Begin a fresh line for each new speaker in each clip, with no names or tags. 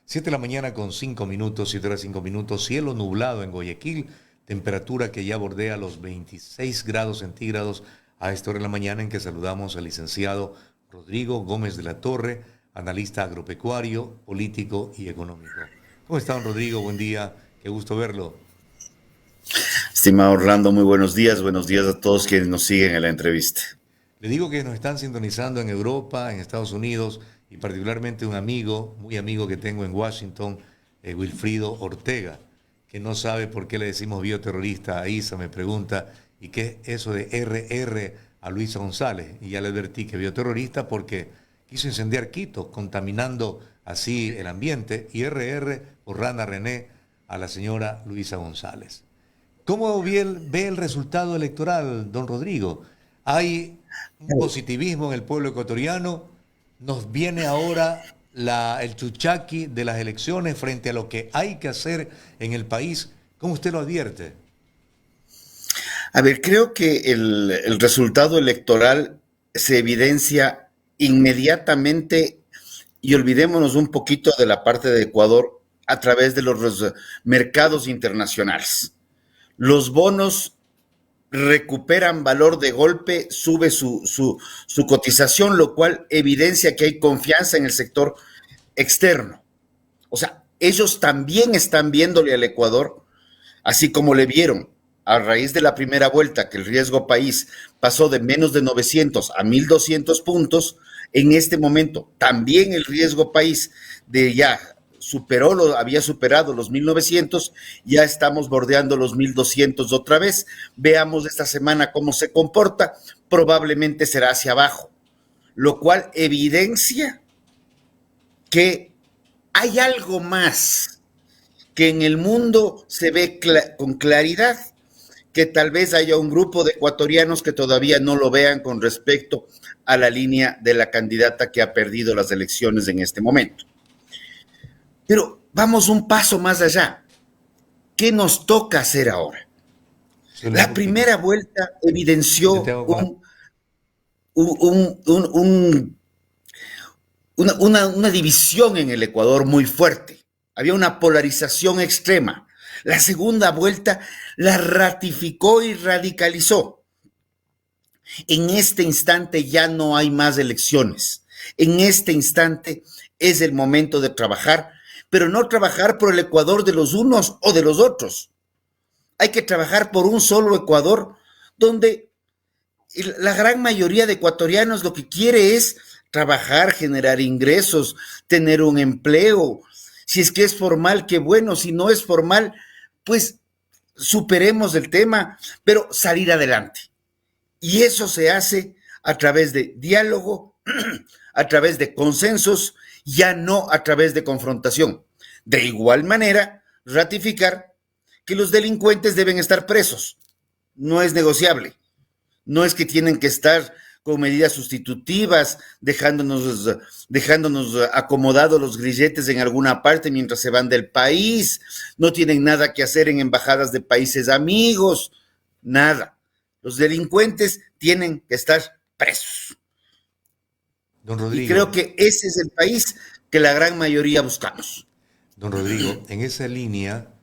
7 de la mañana con 5 minutos, 7 horas 5 minutos, cielo nublado en Guayaquil, temperatura que ya bordea los 26 grados centígrados a esta hora de la mañana en que saludamos al licenciado Rodrigo Gómez de la Torre, analista agropecuario, político y económico. ¿Cómo está, don Rodrigo? Buen día, qué gusto verlo.
Estimado Orlando, muy buenos días a todos quienes nos siguen en la entrevista.
Le digo que nos están sintonizando en Europa, en Estados Unidos y particularmente un amigo, muy amigo que tengo en Washington, Wilfrido Ortega, que no sabe por qué le decimos bioterrorista a Isa, me pregunta, ¿y qué es eso de RR a Luisa González? Y ya le advertí que bioterrorista porque quiso incendiar Quito, contaminando así el ambiente, y RR o Rana René a la señora Luisa González. ¿Cómo ve el resultado electoral, don Rodrigo? Hay un positivismo en el pueblo ecuatoriano. Nos viene ahora el chuchaqui de las elecciones frente a lo que hay que hacer en el país. ¿Cómo usted lo advierte?
A ver, creo que el resultado electoral se evidencia inmediatamente y olvidémonos un poquito de la parte de Ecuador a través de los mercados internacionales. Los bonos recuperan valor de golpe, sube su cotización, lo cual evidencia que hay confianza en el sector externo. O sea, ellos también están viéndole al Ecuador, así como le vieron a raíz de la primera vuelta que el riesgo país pasó de menos de 900 a 1.200 puntos, en este momento también el riesgo país de ya había superado los 1.900, ya estamos bordeando los 1.200 otra vez. Veamos esta semana cómo se comporta, probablemente será hacia abajo, lo cual evidencia que hay algo más que en el mundo se ve con claridad, que tal vez haya un grupo de ecuatorianos que todavía no lo vean con respecto a la línea de la candidata que ha perdido las elecciones en este momento. Pero vamos un paso más allá. ¿Qué nos toca hacer ahora?
Solo un
La
poquito.
primera vuelta
Yo te
evidenció
hago con-
un, una división en el Ecuador muy fuerte. Había una polarización extrema. La segunda vuelta la ratificó y radicalizó. En este instante ya no hay más elecciones. En este instante es el momento de trabajar, pero no trabajar por el Ecuador de los unos o de los otros. Hay que trabajar por un solo Ecuador donde la gran mayoría de ecuatorianos lo que quiere es trabajar, generar ingresos, tener un empleo. Si es que es formal, qué bueno. Si no es formal, pues superemos el tema, pero salir adelante. Y eso se hace a través de diálogo, a través de consensos, ya no a través de confrontación. De igual manera, ratificar que los delincuentes deben estar presos. No es negociable. No es que tienen que estar con medidas sustitutivas, dejándonos acomodados los grilletes en alguna parte mientras se van del país, no tienen nada que hacer en embajadas de países amigos, nada. Los delincuentes tienen que estar presos.
Don
Y creo
Rodrigo,
que ese es el país que la gran mayoría buscamos.
don Rodrigo, en esa línea,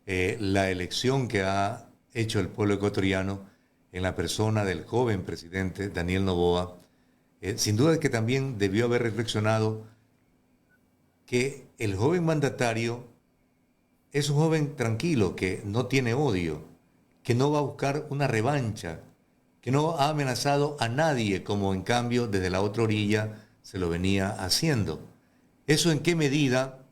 la elección que ha hecho el pueblo ecuatoriano en la persona del joven presidente Daniel Noboa, sin duda que también debió haber reflexionado que el joven mandatario es un joven tranquilo, que no tiene odio, que no va a buscar una revancha, que no ha amenazado a nadie como en cambio desde la otra orilla se lo venía haciendo. ¿Eso en qué medida?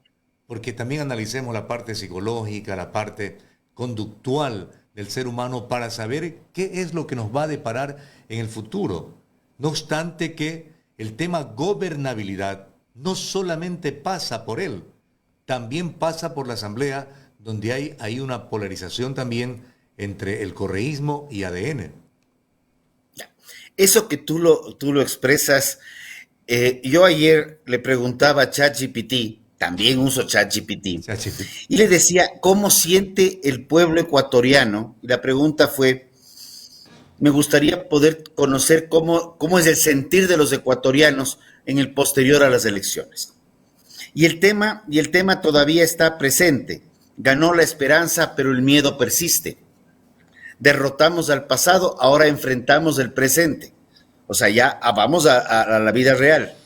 Porque también analicemos la parte psicológica, la parte conductual del ser humano para saber qué es lo que nos va a deparar en el futuro. No obstante que el tema gobernabilidad no solamente pasa por él, también pasa por la Asamblea, donde hay una polarización también entre el correísmo y ADN.
Eso que tú lo expresas, yo ayer le preguntaba a ChatGPT, también uso ChatGPT, y le decía cómo siente el pueblo ecuatoriano. Y la pregunta fue, me gustaría poder conocer cómo es el sentir de los ecuatorianos en el posterior a las elecciones. Y el tema todavía está presente. Ganó la esperanza, pero el miedo persiste. Derrotamos al pasado, ahora enfrentamos el presente. O sea, ya vamos a la vida real.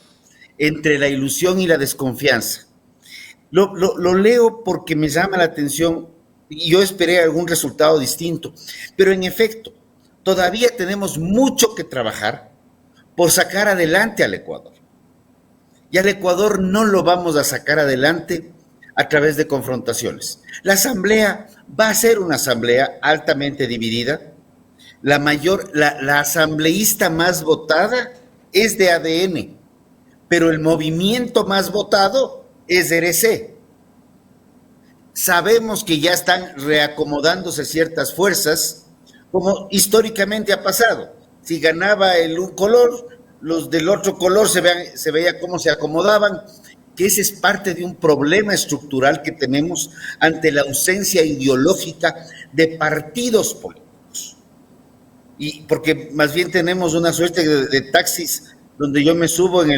Entre la ilusión y la desconfianza. Lo leo porque me llama la atención y yo esperé algún resultado distinto. Pero en efecto, todavía tenemos mucho que trabajar por sacar adelante al Ecuador. Y al Ecuador no lo vamos a sacar adelante a través de confrontaciones. La asamblea va a ser una asamblea altamente dividida. La asambleísta más votada es de ADN, pero el movimiento más votado es de RC. Sabemos que ya están reacomodándose ciertas fuerzas, como históricamente ha pasado. Si ganaba un color, los del otro color se veía cómo se acomodaban, que ese es parte de un problema estructural que tenemos ante la ausencia ideológica de partidos políticos. Y porque más bien tenemos una suerte de taxis donde yo me subo en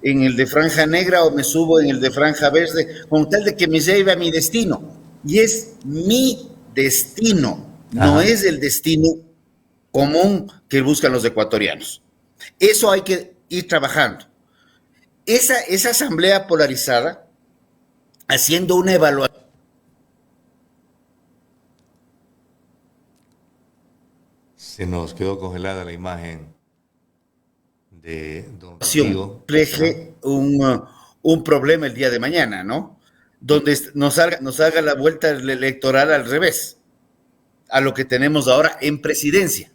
el de franja negra o me subo en el de franja verde, con tal de que me lleve a mi destino. Y es mi destino, no es el destino común que buscan los ecuatorianos. Eso hay que ir trabajando. Esa asamblea polarizada, haciendo una evaluación.
Se nos quedó congelada la imagen de don Rodrigo.
Refleje un problema el día de mañana, ¿no? Donde nos haga la vuelta electoral al revés, a lo que tenemos ahora en presidencia.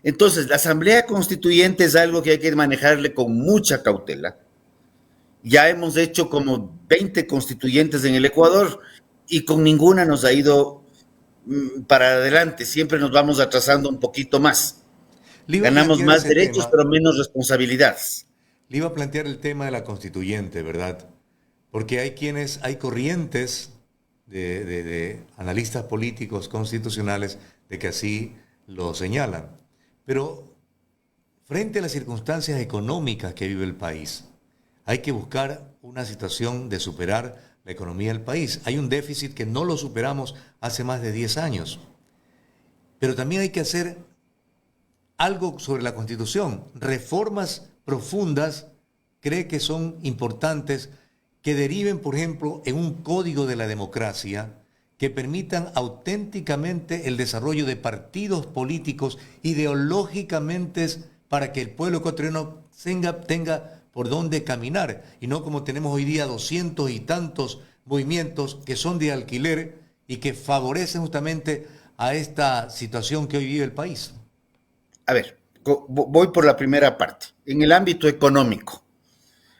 Entonces, la Asamblea Constituyente es algo que hay que manejarle con mucha cautela. Ya hemos hecho como 20 constituyentes en el Ecuador y con ninguna nos ha ido para adelante. Siempre nos vamos atrasando un poquito más. Ganamos más derechos, pero menos responsabilidades.
Le iba a plantear el tema de la constituyente, ¿verdad? Porque hay corrientes de analistas políticos constitucionales de que así lo señalan. Pero frente a las circunstancias económicas que vive el país, hay que buscar una situación de superar la economía del país. Hay un déficit que no lo superamos hace más de 10 años. Pero también hay que hacer algo sobre la Constitución. Reformas profundas, cree que son importantes, que deriven, por ejemplo, en un código de la democracia que permitan auténticamente el desarrollo de partidos políticos ideológicamente para que el pueblo ecuatoriano tenga por dónde caminar y no como tenemos hoy día 200 y tantos movimientos que son de alquiler y que favorecen justamente a esta situación que hoy vive el país.
A ver, voy por la primera parte. En el ámbito económico.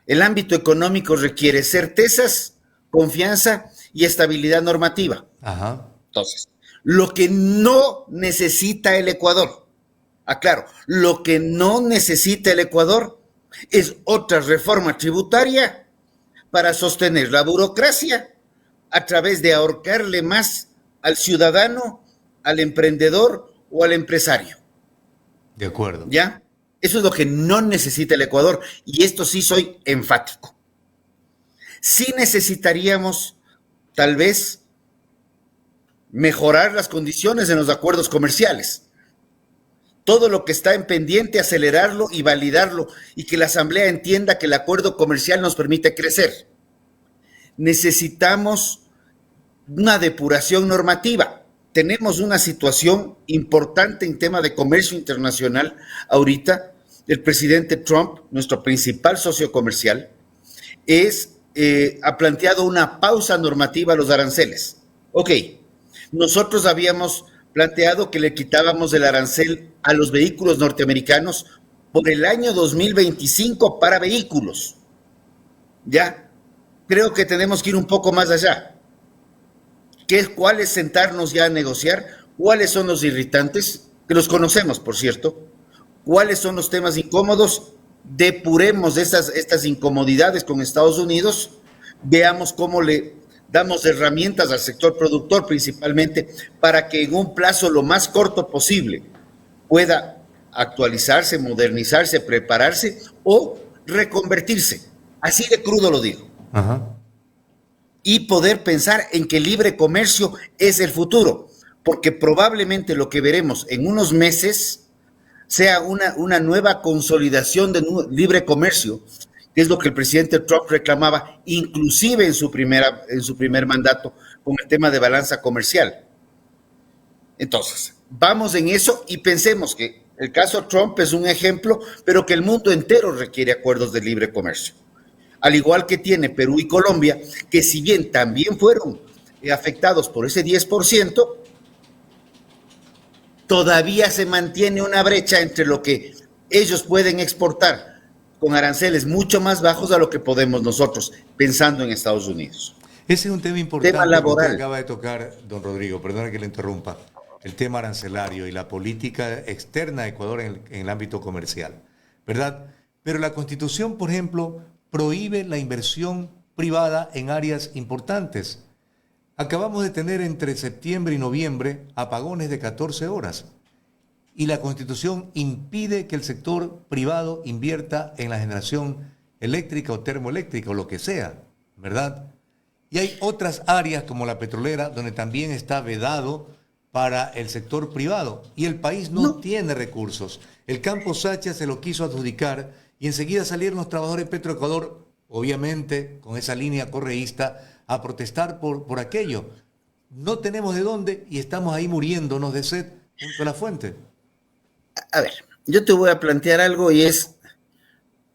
El ámbito económico requiere certezas, confianza y estabilidad normativa.
Ajá.
Entonces, lo que no necesita el Ecuador, aclaro, lo que no necesita el Ecuador es otra reforma tributaria para sostener la burocracia a través de ahorcarle más al ciudadano, al emprendedor o al empresario.
De acuerdo.
¿Ya? Eso es lo que no necesita el Ecuador y esto sí soy enfático. Sí necesitaríamos, tal vez, mejorar las condiciones en los acuerdos comerciales. Todo lo que está en pendiente, acelerarlo y validarlo y que la Asamblea entienda que el acuerdo comercial nos permite crecer. Necesitamos una depuración normativa. Tenemos una situación importante en tema de comercio internacional ahorita. El presidente Trump, nuestro principal socio comercial, ha planteado una pausa normativa a los aranceles. Ok, nosotros habíamos planteado que le quitábamos el arancel a los vehículos norteamericanos por el año 2025 para vehículos. Ya, creo que tenemos que ir un poco más allá. ¿Cuál es sentarnos ya a negociar? ¿Cuáles son los irritantes? Que los conocemos, por cierto. ¿Cuáles son los temas incómodos? Depuremos estas incomodidades con Estados Unidos, veamos cómo le damos herramientas al sector productor principalmente para que en un plazo lo más corto posible pueda actualizarse, modernizarse, prepararse o reconvertirse. Así de crudo lo digo.
Ajá.
y poder pensar en que el libre comercio es el futuro, porque probablemente lo que veremos en unos meses sea una nueva consolidación de libre comercio, que es lo que el presidente Trump reclamaba, inclusive en su primer mandato, con el tema de balanza comercial. Entonces, vamos en eso y pensemos que el caso Trump es un ejemplo, pero que el mundo entero requiere acuerdos de libre comercio. Al igual que tiene Perú y Colombia, que si bien también fueron afectados por ese 10%, todavía se mantiene una brecha entre lo que ellos pueden exportar con aranceles mucho más bajos a lo que podemos nosotros, pensando en Estados Unidos.
Ese es un tema importante
Tema
que usted
laboral.
acaba de tocar, don Rodrigo, perdona que le interrumpa, el tema arancelario y la política externa de Ecuador en el ámbito comercial, ¿verdad? Pero la Constitución, por ejemplo, prohíbe la inversión privada en áreas importantes. Acabamos de tener entre septiembre y noviembre apagones de 14 horas y la Constitución impide que el sector privado invierta en la generación eléctrica o termoeléctrica o lo que sea, ¿verdad? Y hay otras áreas como la petrolera donde también está vedado para el sector privado y el país no tiene recursos. El campo Sacha se lo quiso adjudicar y enseguida salieron los trabajadores de Petroecuador, obviamente con esa línea correísta, a protestar por aquello. No tenemos de dónde y estamos ahí muriéndonos de sed junto a la fuente.
A ver, yo te voy a plantear algo y es,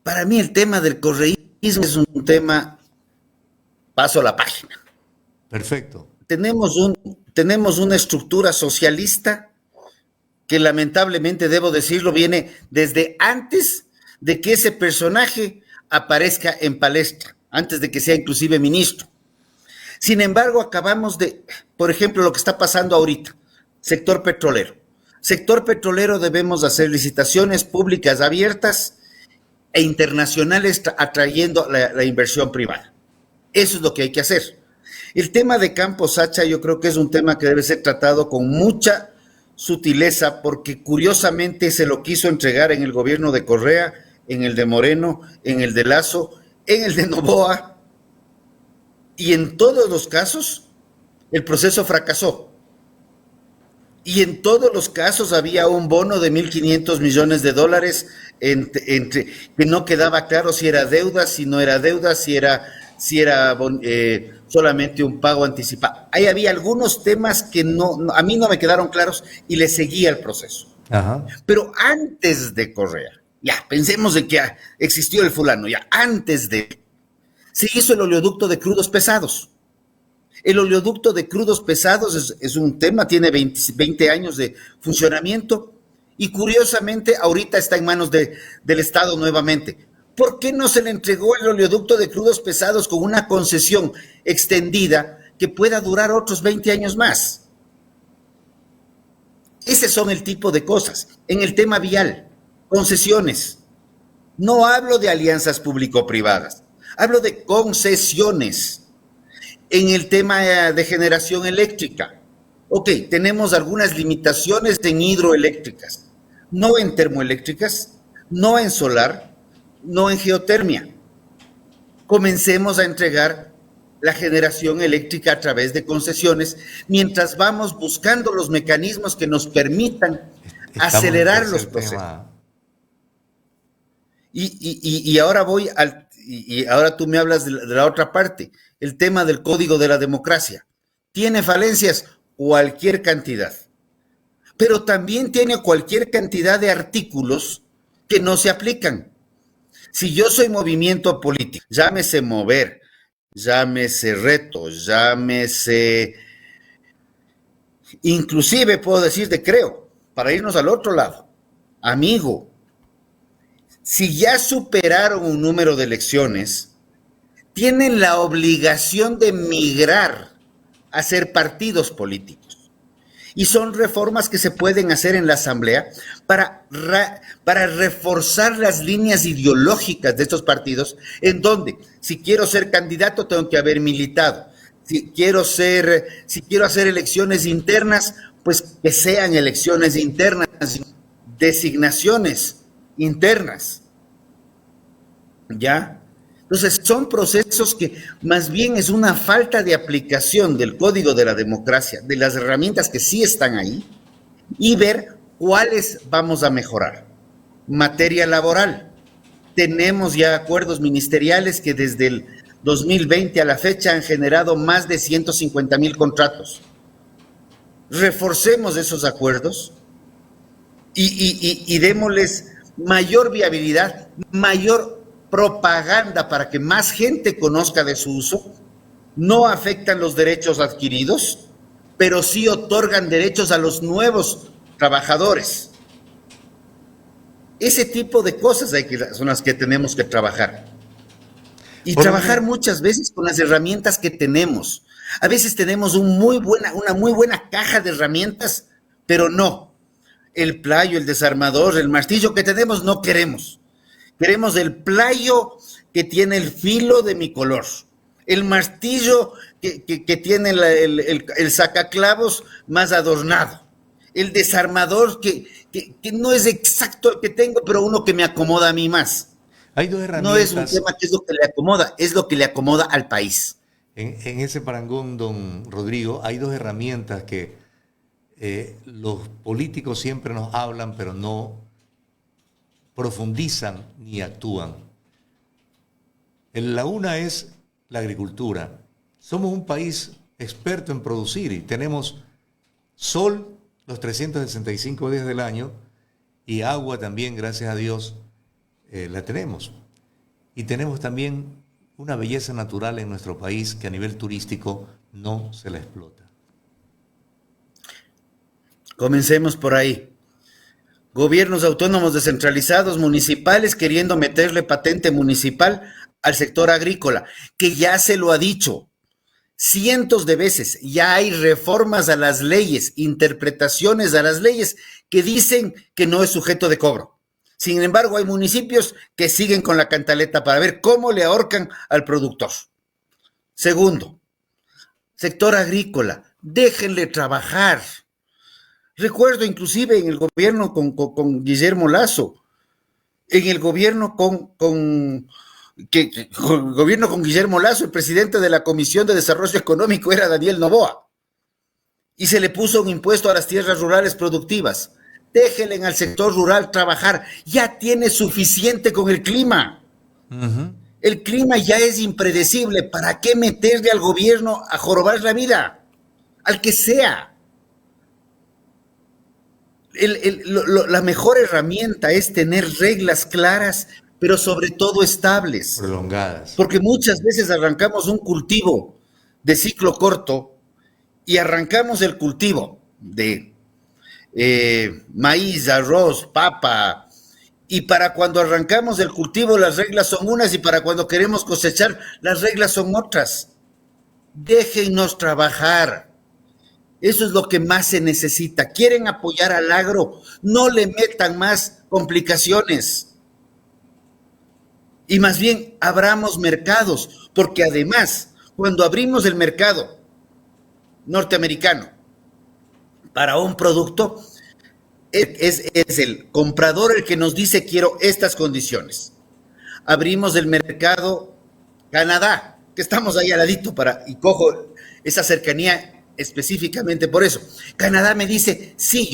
para mí el tema del correísmo es un tema, paso a la página.
Perfecto.
Tenemos una estructura socialista que lamentablemente, debo decirlo, viene desde antes de que ese personaje aparezca en palestra, antes de que sea inclusive ministro. Sin embargo, acabamos de, por ejemplo, lo que está pasando ahorita, sector petrolero. Sector petrolero debemos hacer licitaciones públicas abiertas e internacionales atrayendo la inversión privada. Eso es lo que hay que hacer. El tema de Campo Sacha yo creo que es un tema que debe ser tratado con mucha sutileza porque curiosamente se lo quiso entregar en el gobierno de Correa, en el de Moreno, en el de Lazo, en el de Noboa y en todos los casos el proceso fracasó. Y en todos los casos había un bono de $1.500 millones entre que no quedaba claro si era deuda, si no era deuda, si era solamente un pago anticipado. Ahí había algunos temas que a mí no me quedaron claros y le seguía el proceso.
Ajá.
Pero antes de Correa, ya, pensemos de que existió el fulano, ya, antes de, se hizo el oleoducto de crudos pesados. El oleoducto de crudos pesados es un tema, tiene 20 años de funcionamiento y curiosamente ahorita está en manos del Estado nuevamente. ¿Por qué no se le entregó el oleoducto de crudos pesados con una concesión extendida que pueda durar otros 20 años más? Ese son el tipo de cosas. En el tema vial, concesiones. No hablo de alianzas público-privadas, hablo de concesiones. En el tema de generación eléctrica, ok, tenemos algunas limitaciones en hidroeléctricas, no en termoeléctricas, no en solar, no en geotermia. Comencemos a entregar la generación eléctrica a través de concesiones, mientras vamos buscando los mecanismos que nos permitan acelerar los procesos. Y ahora ahora tú me hablas de la otra parte, el tema del código de la democracia. Tiene falencias, cualquier cantidad, pero también tiene cualquier cantidad de artículos que no se aplican. Si yo soy movimiento político, llámese Mover, llámese Reto, llámese, inclusive puedo decir de Creo, para irnos al otro lado, Amigo, si ya superaron un número de elecciones, tienen la obligación de migrar a ser partidos políticos. Y son reformas que se pueden hacer en la Asamblea para reforzar las líneas ideológicas de estos partidos, en donde, si quiero ser candidato, tengo que haber militado. Si quiero hacer elecciones internas, pues que sean elecciones internas, designaciones internas. ¿Ya? Entonces, son procesos que más bien es una falta de aplicación del código de la democracia, de las herramientas que sí están ahí, y ver cuáles vamos a mejorar. Materia laboral. Tenemos ya acuerdos ministeriales que desde el 2020 a la fecha han generado más de 150,000 contratos. Reforcemos esos acuerdos y démosles mayor viabilidad, mayor propaganda para que más gente conozca de su uso. No afectan los derechos adquiridos, pero sí otorgan derechos a los nuevos trabajadores. Ese tipo de cosas son las que tenemos que trabajar. Y trabajar muchas veces con las herramientas que tenemos. A veces tenemos una muy buena caja de herramientas, pero no. El playo, el desarmador, el martillo que tenemos no queremos. Queremos el playo que tiene el filo de mi color. El martillo que tiene el sacaclavos más adornado. El desarmador que no es exacto el que tengo, pero uno que me acomoda a mí más.
Hay dos herramientas.
No es un tema que es lo que le acomoda, es lo que le acomoda al país.
En ese parangón, don Rodrigo, hay dos herramientas que los políticos siempre nos hablan, pero no profundizan ni actúan. La una es la agricultura. Somos un país experto en producir y tenemos sol los 365 días del año y agua también, gracias a Dios, la tenemos. Y tenemos también una belleza natural en nuestro país que a nivel turístico no se la explota.
Comencemos por ahí. Gobiernos autónomos descentralizados municipales queriendo meterle patente municipal al sector agrícola, que ya se lo ha dicho cientos de veces. Ya hay reformas a las leyes, interpretaciones a las leyes que dicen que no es sujeto de cobro. Sin embargo, hay municipios que siguen con la cantaleta para ver cómo le ahorcan al productor. Segundo, sector agrícola, déjenle trabajar. Recuerdo inclusive en el gobierno con Guillermo Lasso, en el gobierno con Guillermo Lasso, el presidente de la Comisión de Desarrollo Económico era Daniel Noboa, y se le puso un impuesto a las tierras rurales productivas. Déjenle al sector rural trabajar, ya tiene suficiente con el clima. El clima ya es impredecible, ¿para qué meterle al gobierno a jorobar la vida? Al que sea. La mejor herramienta es tener reglas claras, pero sobre todo estables.
Prolongadas.
Porque muchas veces arrancamos un cultivo de ciclo corto y arrancamos el cultivo de maíz, arroz, papa, y para cuando arrancamos el cultivo las reglas son unas y para cuando queremos cosechar las reglas son otras. Déjennos trabajar. Eso es lo que más se necesita. ¿Quieren apoyar al agro? No le metan más complicaciones. Y más bien abramos mercados, porque además, cuando abrimos el mercado norteamericano para un producto, es el comprador el que nos dice quiero estas condiciones. Abrimos el mercado Canadá, que estamos ahí al ladito y cojo esa cercanía específicamente por eso. Canadá me dice, sí,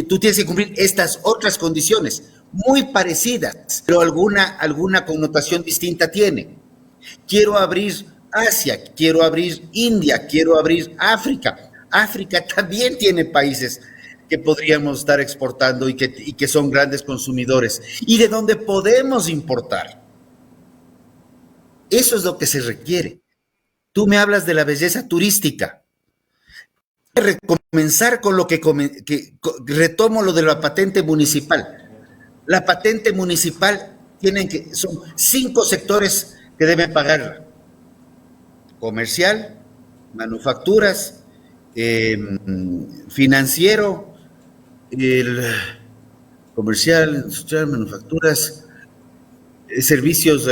tú tienes que cumplir estas otras condiciones, muy parecidas, pero alguna connotación distinta tiene. Quiero abrir Asia, quiero abrir India, quiero abrir África. África también tiene países que podríamos estar exportando y que son grandes consumidores y de donde podemos importar. Eso es lo que se requiere. Tú me hablas de la belleza turística. Comenzar con lo que retomo lo de la patente municipal. La patente municipal son 5 sectores que deben pagar: comercial, manufacturas, financiero, comercial, industrial, manufacturas, servicios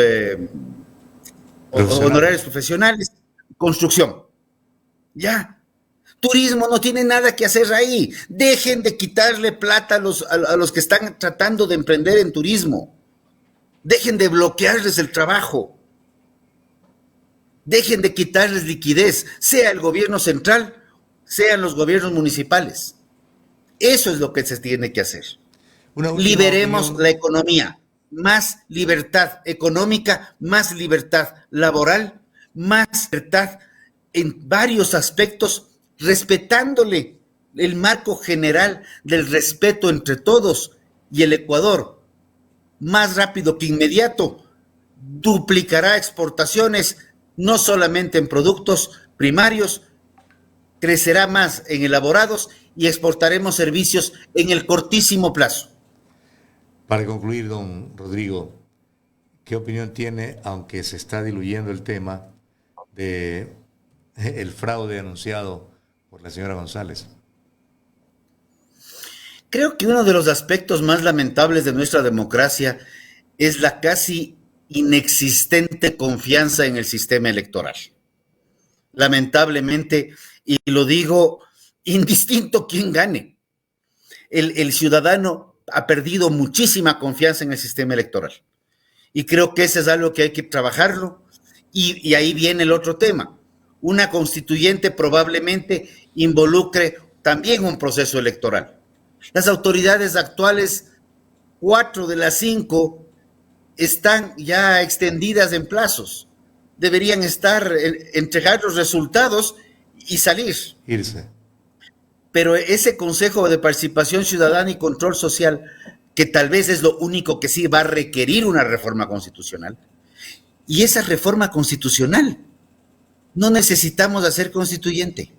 honorarios profesionales, construcción. Ya. Turismo no tiene nada que hacer ahí. Dejen de quitarle plata a los que están tratando de emprender en turismo. Dejen de bloquearles el trabajo. Dejen de quitarles liquidez, sea el gobierno central, sean los gobiernos municipales. Eso es lo que se tiene que hacer. Liberemos la economía, más libertad económica, más libertad laboral, más libertad en varios aspectos, respetándole el marco general del respeto entre todos, y el Ecuador, más rápido que inmediato, duplicará exportaciones, no solamente en productos primarios, crecerá más en elaborados y exportaremos servicios en el cortísimo plazo.
Para concluir, don Rodrigo, ¿qué opinión tiene, aunque se está diluyendo el tema, de el fraude anunciado por la señora González?
Creo que uno de los aspectos más lamentables de nuestra democracia es la casi inexistente confianza en el sistema electoral. Lamentablemente, y lo digo indistinto quién gane, el ciudadano ha perdido muchísima confianza en el sistema electoral. Y creo que eso es algo que hay que trabajarlo. Y ahí viene el otro tema. Una constituyente probablemente involucre también un proceso electoral. Las autoridades actuales, 4 de las 5, están ya extendidas en plazos. Deberían entregar los resultados y salir.
Irse.
Pero ese Consejo de Participación Ciudadana y Control Social, que tal vez es lo único que sí va a requerir una reforma constitucional, y esa reforma constitucional, no necesitamos hacer constituyente,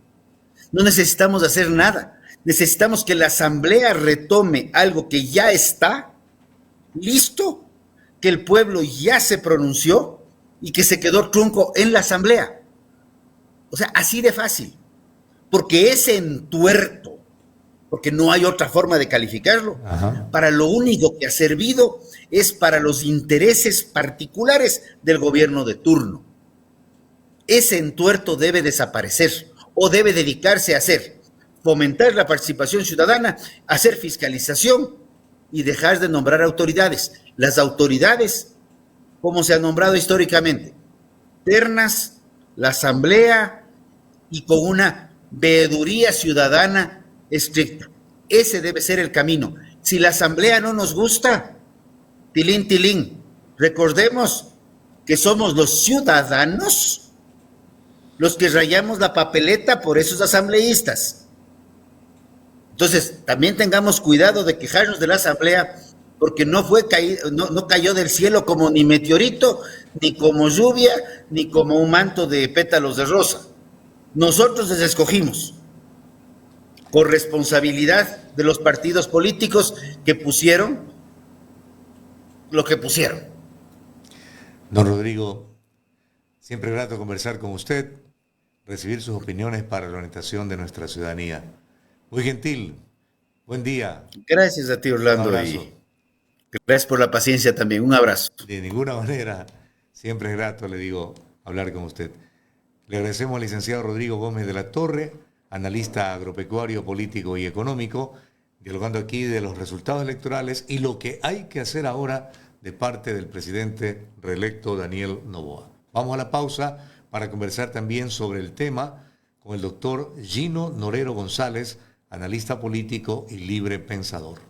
no necesitamos hacer nada, necesitamos que la Asamblea retome algo que ya está listo, que el pueblo ya se pronunció y que se quedó trunco en la Asamblea. O sea, así de fácil. Porque ese entuerto, porque no hay otra forma de calificarlo, para lo único que ha servido es para los intereses particulares del gobierno de turno. Ese entuerto debe desaparecer o debe dedicarse a fomentar la participación ciudadana, hacer fiscalización y dejar de nombrar autoridades. Las autoridades, como se ha nombrado históricamente, ternas, la Asamblea y con una veeduría ciudadana estricta. Ese debe ser el camino. Si la Asamblea no nos gusta, tilín, tilín, recordemos que somos los ciudadanos los que rayamos la papeleta por esos asambleístas. Entonces, también tengamos cuidado de quejarnos de la Asamblea, porque no cayó del cielo como ni meteorito, ni como lluvia, ni como un manto de pétalos de rosa. Nosotros les escogimos por responsabilidad de los partidos políticos que pusieron lo que pusieron.
Don Rodrigo, siempre grato conversar con usted, recibir sus opiniones para la orientación de nuestra ciudadanía. Muy gentil, buen día.
Gracias a ti, Orlando, y gracias por la paciencia también. Un abrazo.
De ninguna manera, siempre es grato, le digo, hablar con usted. Le agradecemos al licenciado Rodrigo Gómez de la Torre, analista agropecuario, político y económico, dialogando aquí de los resultados electorales y lo que hay que hacer ahora de parte del presidente reelecto Daniel Noboa. Vamos a la pausa para conversar también sobre el tema con el doctor Gino Norero González, analista político y libre pensador.